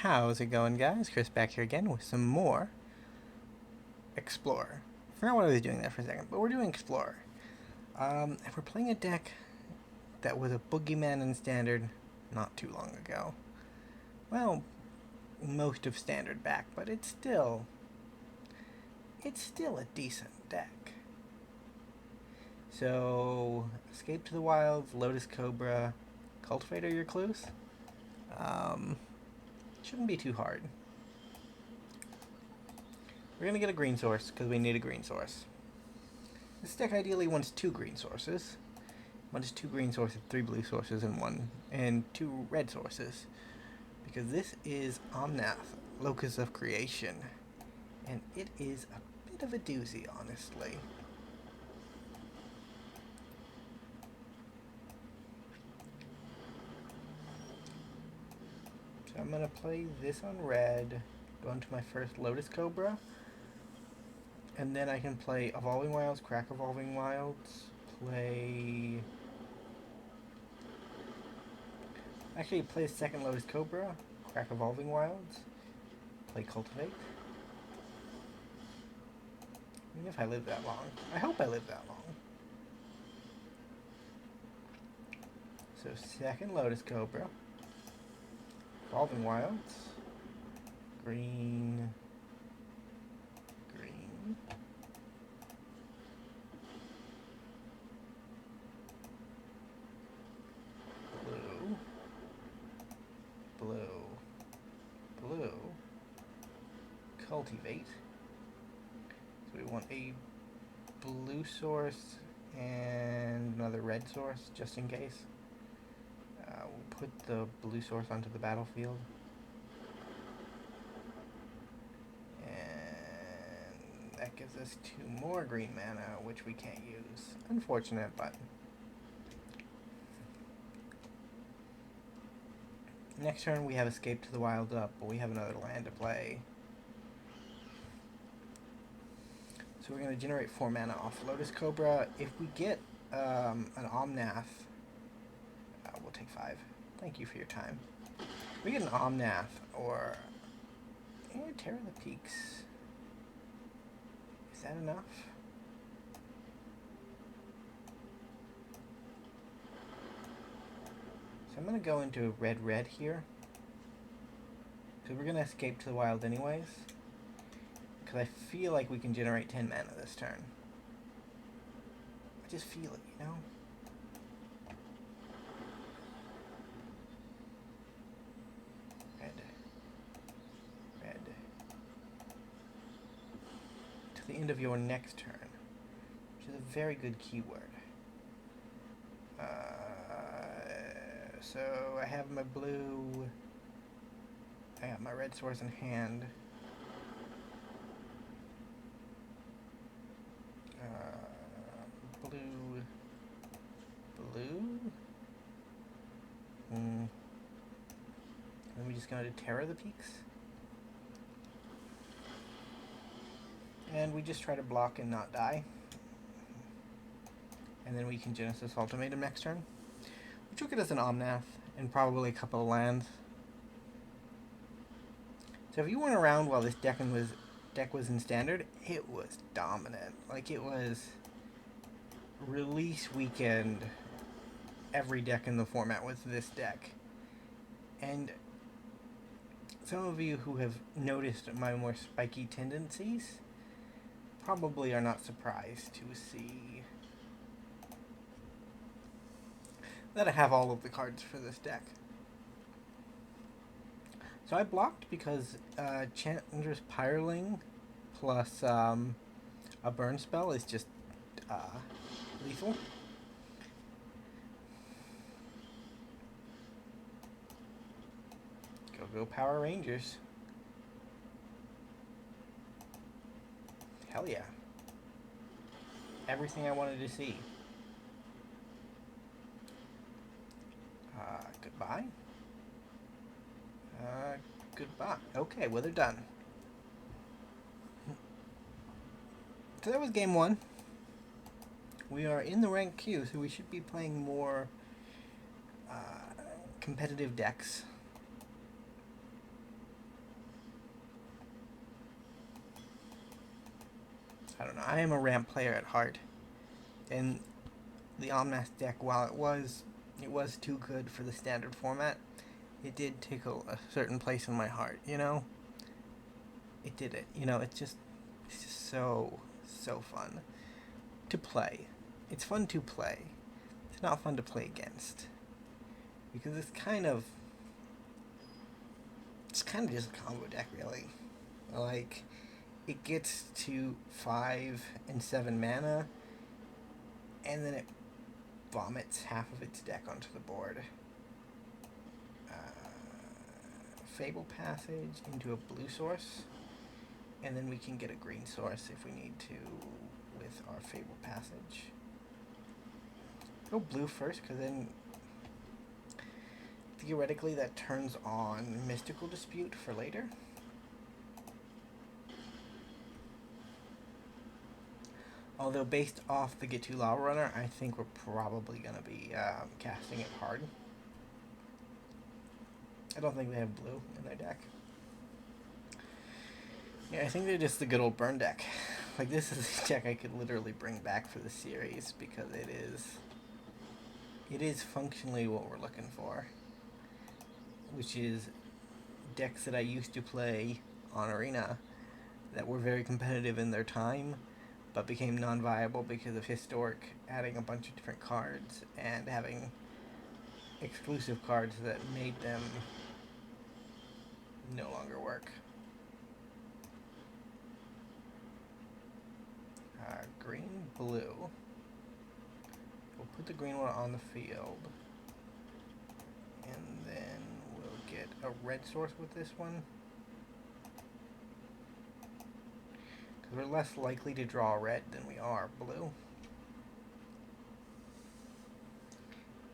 How's it going, guys? Chris back here again with some more Explorer. Forgot what I was doing there for a second, but we're doing Explorer. And we're playing a deck that was a boogeyman in Standard not too long ago. Well, most of Standard back, but it's still a decent deck. So, Escape to the Wilds, Lotus Cobra, Cultivate are your clues? Shouldn't be too hard. We're going to get a green source, because we need a green source. This deck ideally wants 2 green sources. It wants 2 green sources, 3 blue sources, and 2 red sources. Because this is Omnath, Locus of Creation. And it is a bit of a doozy, honestly. So I'm going to play this on red, go into my first Lotus Cobra. And then I can play Evolving Wilds, Crack Evolving Wilds, Actually, play a second Lotus Cobra, Crack Evolving Wilds, play Cultivate. Even if I live that long. I hope I live that long. So, second Lotus Cobra, Evolving Wilds, green, blue, Cultivate. So we want a blue source and another red source, just in case. We'll put the blue source onto the battlefield. And that gives us 2 more green mana, which we can't use. Unfortunate, but... Next turn we have Escape to the Wild up, but we have another land to play. So we're going to generate 4 mana off Lotus Cobra. If we get an Omnath, we'll take 5. Thank you for your time. If we get an Omnath or Terror the Peaks. Is that enough? So I'm going to go into red here. Because we're going to Escape to the Wild anyways. Because I feel like we can generate 10 mana this turn. I just feel it, you know? Red. To the end of your next turn. Which is a very good keyword. So I have my blue. I got my red source in hand. Blue. Then we just go to Terror the Peaks. And we just try to block and not die. And then we can Genesis Ultimatum next turn. Which will get us an Omnath and probably a couple of lands. So if you weren't around while this deck was in Standard, it was dominant. Like, it was release weekend. Every deck in the format was this deck. And some of you who have noticed my more spiky tendencies probably are not surprised to see that I have all of the cards for this deck. So I blocked because Chandra's Pyreling plus a burn spell is just lethal. Go Power Rangers. Hell yeah. Everything I wanted to see. Goodbye. Goodbye. Okay, well, they're done. So that was game 1. We are in the ranked queue, so we should be playing more competitive decks. I don't know. I am a ramp player at heart, and the Omnath deck, while it was too good for the standard format, it did tickle a certain place in my heart. You know, it did it. You know, it's just so fun to play. It's fun to play. It's not fun to play against, because it's kind of just a combo deck, really. Like, it gets to 5 and 7 mana, and then it vomits half of its deck onto the board. Fabled Passage into a blue source, and then we can get a green source if we need to with our Fabled Passage. Go blue first, because then theoretically that turns on Mystical Dispute for later. Although based off the Get 2 Lava Runner, I think we're probably going to be casting it hard. I don't think they have blue in their deck. Yeah, I think they're just the good old burn deck. Like, this is a deck I could literally bring back for the series, because it is functionally what we're looking for. Which is decks that I used to play on Arena that were very competitive in their time, but became non-viable because of Historic adding a bunch of different cards and having exclusive cards that made them no longer work. Green, blue. We'll put the green one on the field. And then we'll get a red source with this one. Because we're less likely to draw red than we are blue.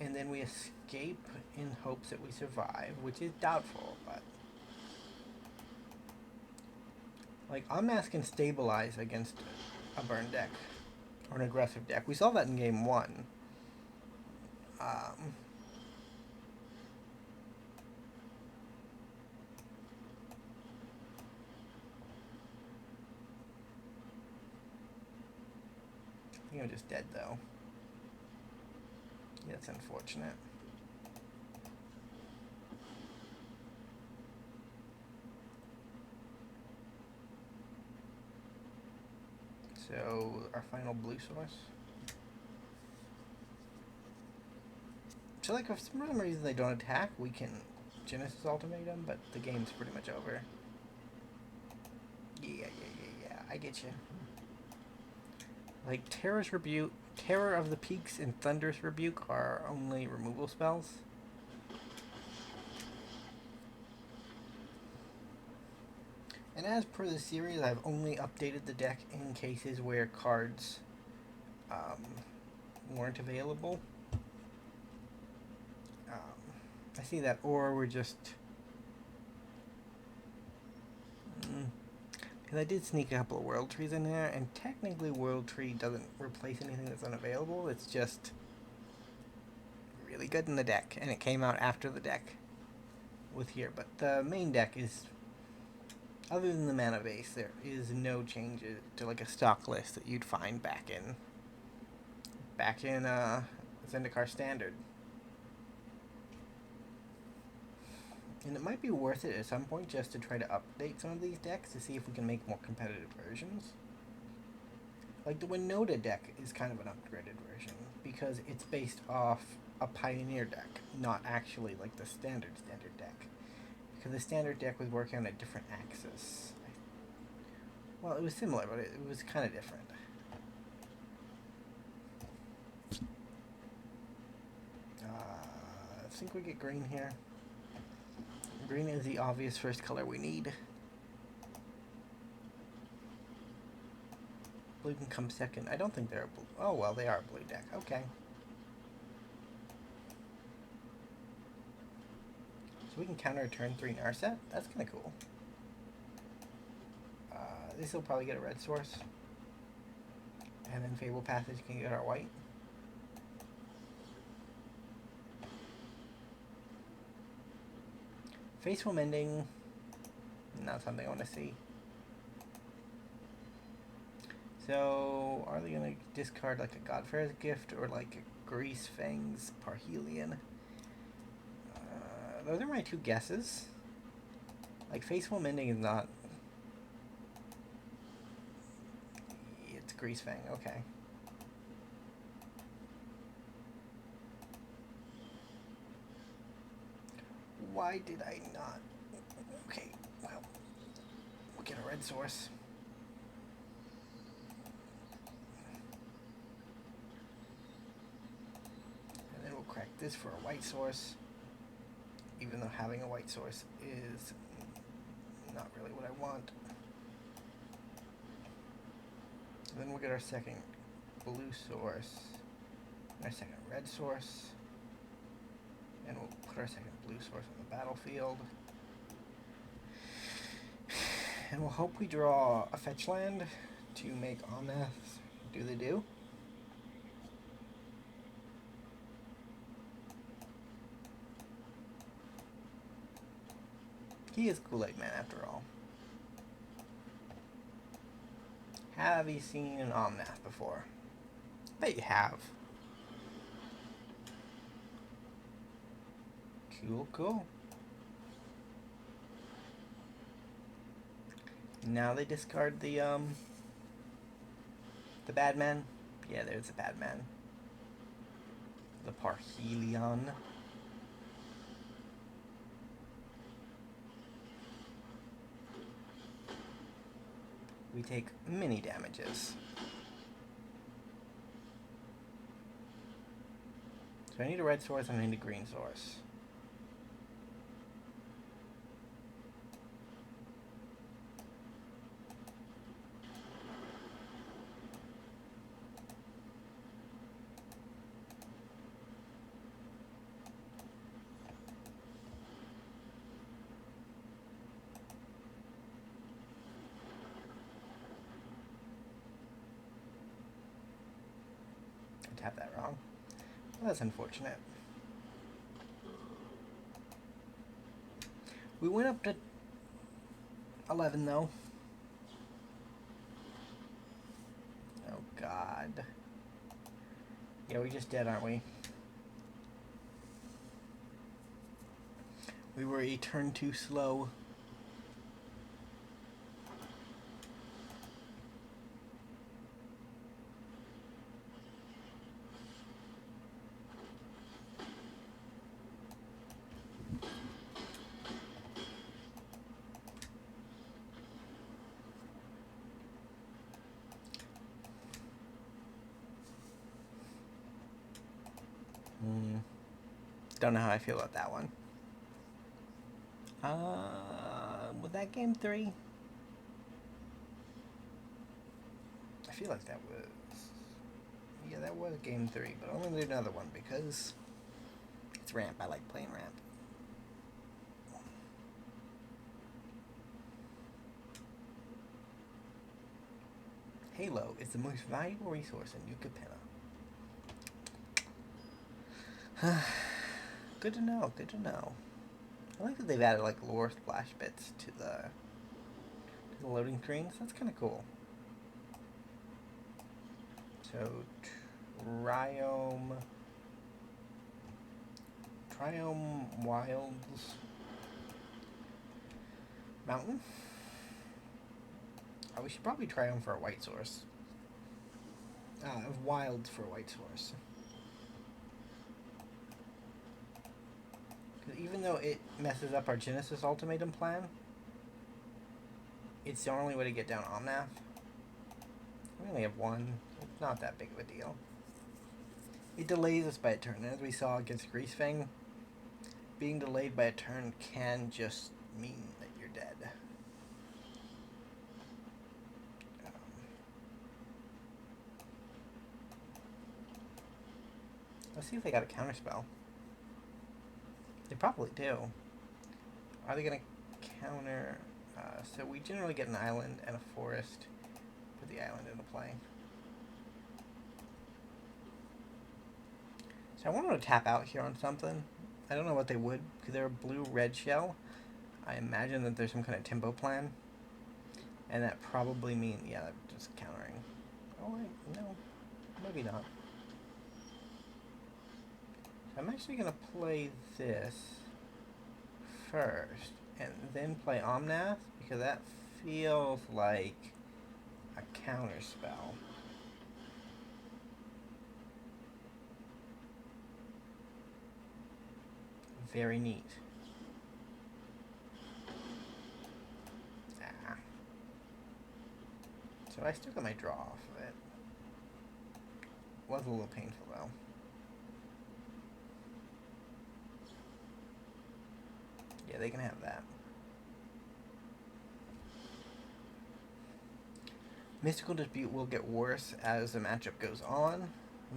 And then we escape in hopes that we survive, which is doubtful, but... Like, Omnath can stabilize against a burn deck, or an aggressive deck. We saw that in game 1. I think I'm just dead, though. Yeah, that's unfortunate. So, our final blue source. So, like, if for some reason they don't attack, we can Genesis Ultimatum, but the game's pretty much over. Yeah, I get you. Like, Terror's Rebuke, Terror of the Peaks, and Thunder's Rebuke are only removal spells. And as per the series, I've only updated the deck in cases where cards weren't available. I see that, or we're just... Because I did sneak a couple of World Trees in there, and technically World Tree doesn't replace anything that's unavailable. It's just really good in the deck, and it came out after the deck with here. But the main deck is... Other than the mana base, there is no changes to like a stock list that you'd find back in Zendikar Standard. And it might be worth it at some point just to try to update some of these decks to see if we can make more competitive versions. Like the Winota deck is kind of an upgraded version because it's based off a Pioneer deck, not actually like the standard deck. Because the standard deck was working on a different axis. Well, it was similar, but it was kind of different. I think we get green here. Green is the obvious first color we need. Blue can come second. I don't think they're a blue. Oh, well, they are a blue deck. Okay. So we can counter a turn 3 Narset. That's kind of cool. This will probably get a red source. And then Fabled Passage can get our white. Faceful Mending. Not something I want to see. So, are they going to discard like a Godfar's Gift or like a Grease Fang's Parhelion? Those are my two guesses. Like, Faithful Mending is not... It's Grease Fang, okay. Why did I not? Okay, well, we'll get a red source. And then we'll crack this for a white source. Even though having a white source is not really what I want. And then we'll get our second blue source. And our second red source. And we'll put our second blue source on the battlefield. And we'll hope we draw a fetch land to make Omnath do the do. He is Kool-Aid Man after all. Have you seen an Omnath before? I bet you have. Cool, cool. Now they discard the bad man. Yeah, there's the bad man. The Parhelion. We take mini damages. So I need a red source and I need a green source. Have that wrong. Well, that's unfortunate. We went up to 11 though. Oh god. Yeah, we just dead, aren't we? We were a turn too slow. Don't know how I feel about that one. Was that game 3? I feel like that was... Yeah, that was game 3, but only did another one because it's ramp. I like playing ramp. Halo is the most valuable resource in New Capenna. Good to know, good to know. I like that they've added like lore splash bits to the loading screens. That's kind of cool. So, Triome Wilds Mountain. Oh, we should probably try them for a white source. Wilds for a white source. Even though it messes up our Genesis Ultimatum plan, it's the only way to get down Omnath. We only have one. It's not that big of a deal. It delays us by a turn. As we saw against Greasefang, being delayed by a turn can just mean that you're dead. Let's see if they got a counterspell. They probably do. Are they going to counter? So we generally get an island and a forest. Put the island into play. So I wanted to tap out here on something. I don't know what they would, because they're a blue-red shell. I imagine that there's some kind of tempo plan. And that probably means, yeah, just countering. Oh wait, no, maybe not. I'm actually going to play this first, and then play Omnath, because that feels like a counter spell. Very neat. Ah. So I still got my draw off of it. Was a little painful though. Yeah, they can have that. Mystical Dispute will get worse as the matchup goes on,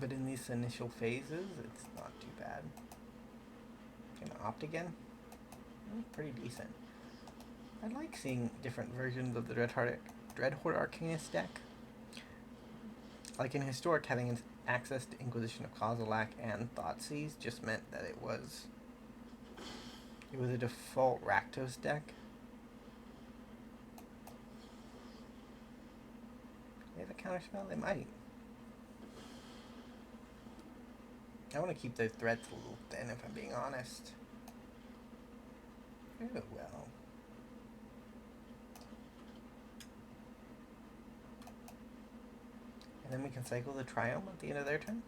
but in these initial phases, it's not too bad. Gonna opt again? Pretty decent. I like seeing different versions of the Dreadhorde Arcanist deck. Like in Historic, having access to Inquisition of Kozilek and Thoughtseize just meant that it was a default Rakdos deck. They have a counterspell? They might. I want to keep those threats a little thin, if I'm being honest. Oh, well. And then we can cycle the Triome at the end of their turn.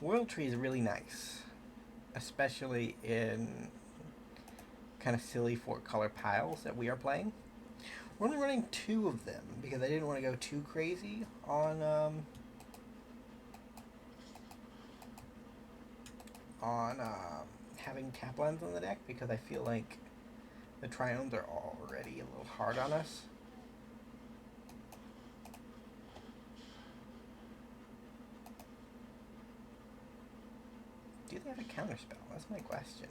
World Tree is really nice, especially in kind of silly 4-color piles that we are playing. We're only running 2 of them because I didn't want to go too crazy on having tap lands on the deck, because I feel like the Triomes are already a little hard on us. Do they have a counterspell? That's my question.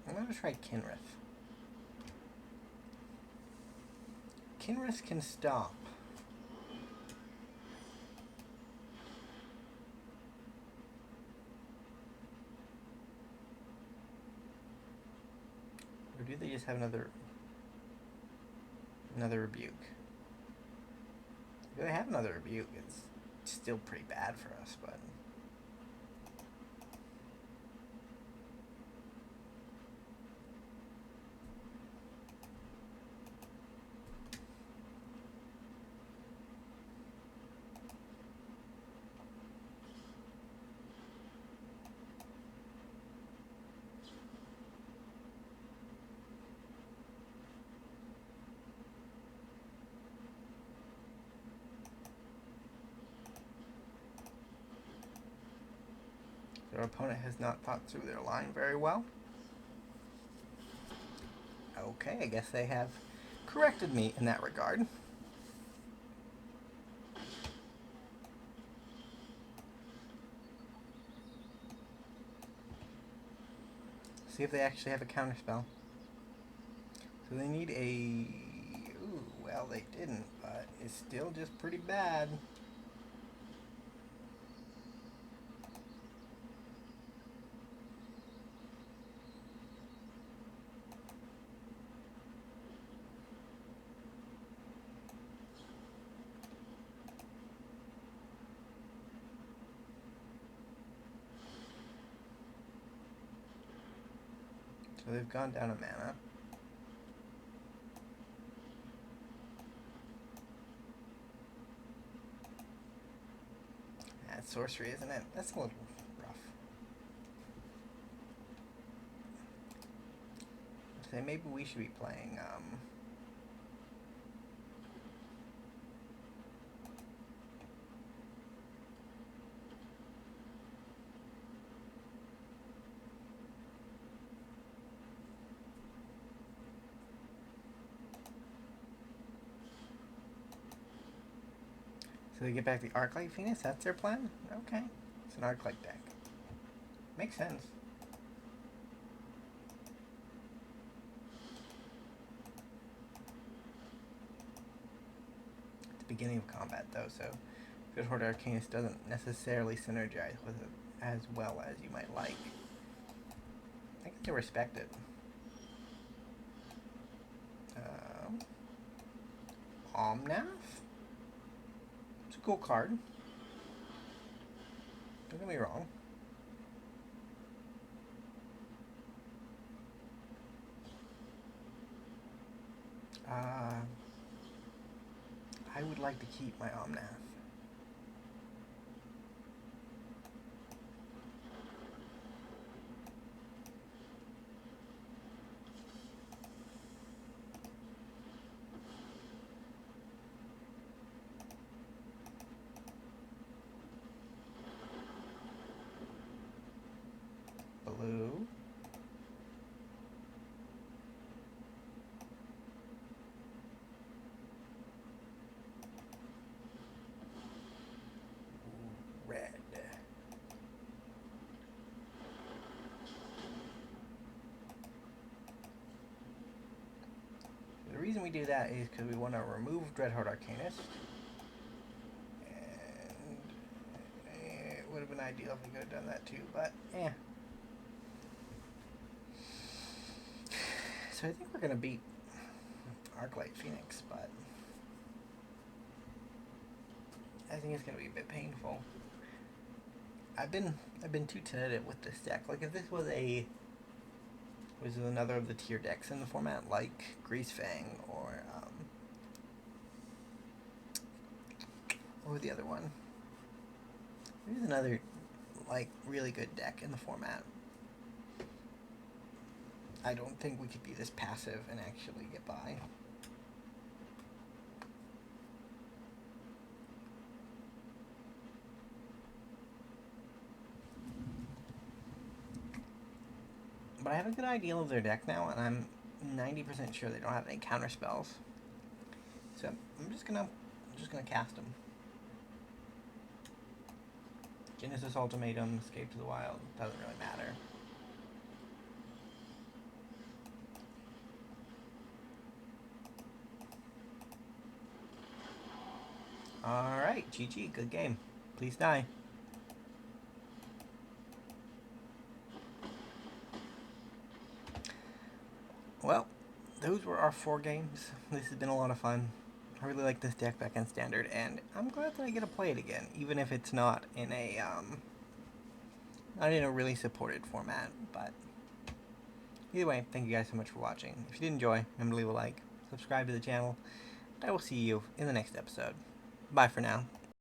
I'm going to try Kenrith. Kenrith can stop. Or do they just have another rebuke? If they have another rebuke, it's still pretty bad for us, but their opponent has not thought through their line very well. Okay, I guess they have corrected me in that regard. See if they actually have a counterspell. So they need a... Ooh, well, they didn't, but it's still just pretty bad. So they've gone down a mana. That's sorcery, isn't it? That's a little rough. So maybe we should be playing, So they get back the Arclight Phoenix? That's their plan? Okay. It's an Arclight deck. Makes sense. At the beginning of combat, though, so Dreadhorde Arcanist doesn't necessarily synergize with it as well as you might like. I guess they respect it. Omnath. It's a cool card. Don't get me wrong. I would like to keep my Omnath. Blue. Red. The reason we do that is because we want to remove Dreadhorde Arcanist. And it would have been ideal if we could have done that too, but eh. So I think we're gonna beat Arclight Phoenix, but I think it's gonna be a bit painful. I've been too tentative with this deck. Like if this was another of the tier decks in the format, like Greasefang or what was the other one? There's another like really good deck in the format. I don't think we could be this passive and actually get by. But I have a good idea of their deck now, and I'm 90% sure they don't have any counter spells. So I'm just gonna cast them. Genesis Ultimatum, Escape to the Wild, doesn't really matter. Alright, GG, good game. Please die. Well, those were our 4 games. This has been a lot of fun. I really like this deck back in Standard, and I'm glad that I get to play it again, even if it's not in a really supported format. But either way, thank you guys so much for watching. If you did enjoy, remember to leave a like, subscribe to the channel, and I will see you in the next episode. Bye for now.